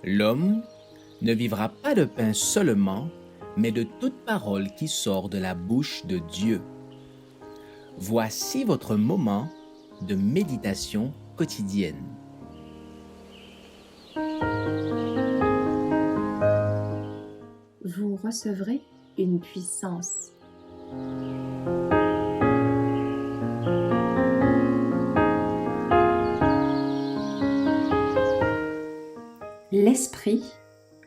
L'homme ne vivra pas de pain seulement, mais de toute parole qui sort de la bouche de Dieu. Voici votre moment de méditation quotidienne. Vous recevrez une puissance. L'Esprit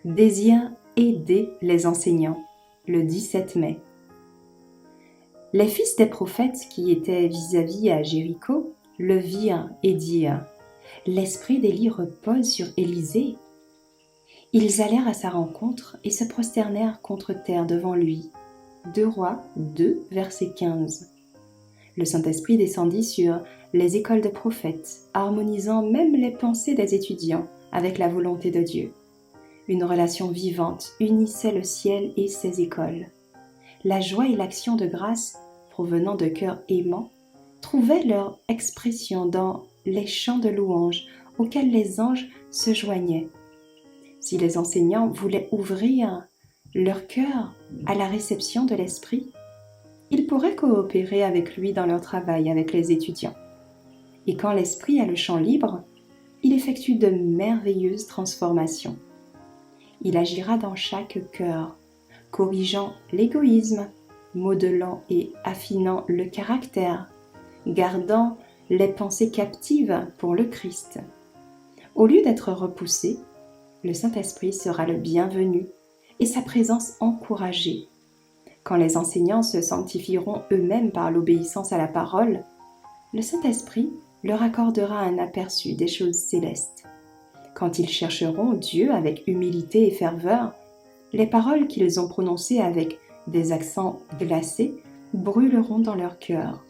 désire aider les enseignants le 17 mai. Les fils des prophètes qui étaient vis-à-vis à Jéricho le virent et dirent « L'Esprit d'Élie repose sur Élisée ». Ils allèrent à sa rencontre et se prosternèrent contre terre devant lui. 2 Rois 2, verset 15. Le Saint-Esprit descendit sur les écoles de prophètes, harmonisant même les pensées des étudiants avec la volonté de Dieu. Une relation vivante unissait le ciel et ses écoles. La joie et l'action de grâce, provenant de cœurs aimants, trouvaient leur expression dans les chants de louange auxquels les anges se joignaient. Si les enseignants voulaient ouvrir leur cœur à la réception de l'Esprit, ils pourraient coopérer avec lui dans leur travail avec les étudiants. Et quand l'Esprit a le champ libre, il effectue de merveilleuses transformations. Il agira dans chaque cœur, corrigeant l'égoïsme, modelant et affinant le caractère, gardant les pensées captives pour le Christ. Au lieu d'être repoussé, le Saint-Esprit sera le bienvenu et sa présence encouragée. Quand les enseignants se sanctifieront eux-mêmes par l'obéissance à la parole, le Saint-Esprit leur accordera un aperçu des choses célestes. Quand ils chercheront Dieu avec humilité et ferveur, les paroles qu'ils ont prononcées avec des accents glacés brûleront dans leur cœur.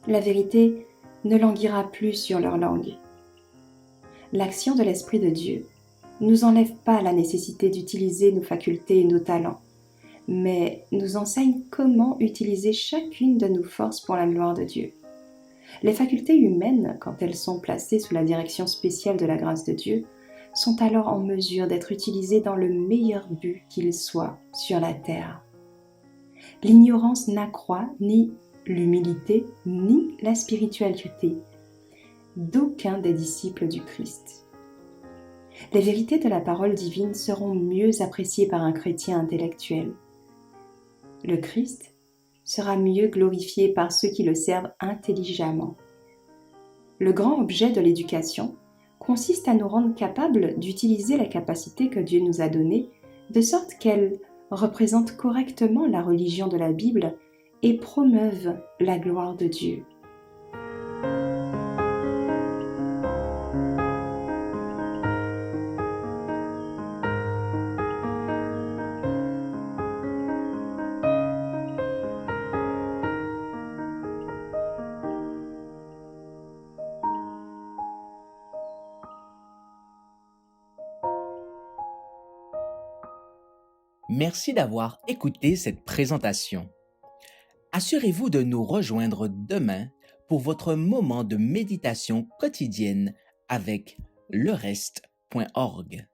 La vérité ne languira plus sur leur langue. L'action de l'Esprit de Dieu nous enlève pas la nécessité d'utiliser nos facultés et nos talents, mais nous enseigne comment utiliser chacune de nos forces pour la gloire de Dieu. Les facultés humaines, quand elles sont placées sous la direction spéciale de la grâce de Dieu, sont alors en mesure d'être utilisées dans le meilleur but qu'il soit sur la terre. L'ignorance n'accroît ni l'humilité ni la spiritualité d'aucun des disciples du Christ. Les vérités de la parole divine seront mieux appréciées par un chrétien intellectuel. Le Christ sera mieux glorifié par ceux qui le servent intelligemment. Le grand objet de l'éducation consiste à nous rendre capables d'utiliser la capacité que Dieu nous a donnée, de sorte qu'elle représente correctement la religion de la Bible et promeuve la gloire de Dieu. Merci d'avoir écouté cette présentation. Assurez-vous de nous rejoindre demain pour votre moment de méditation quotidienne avec lereste.org.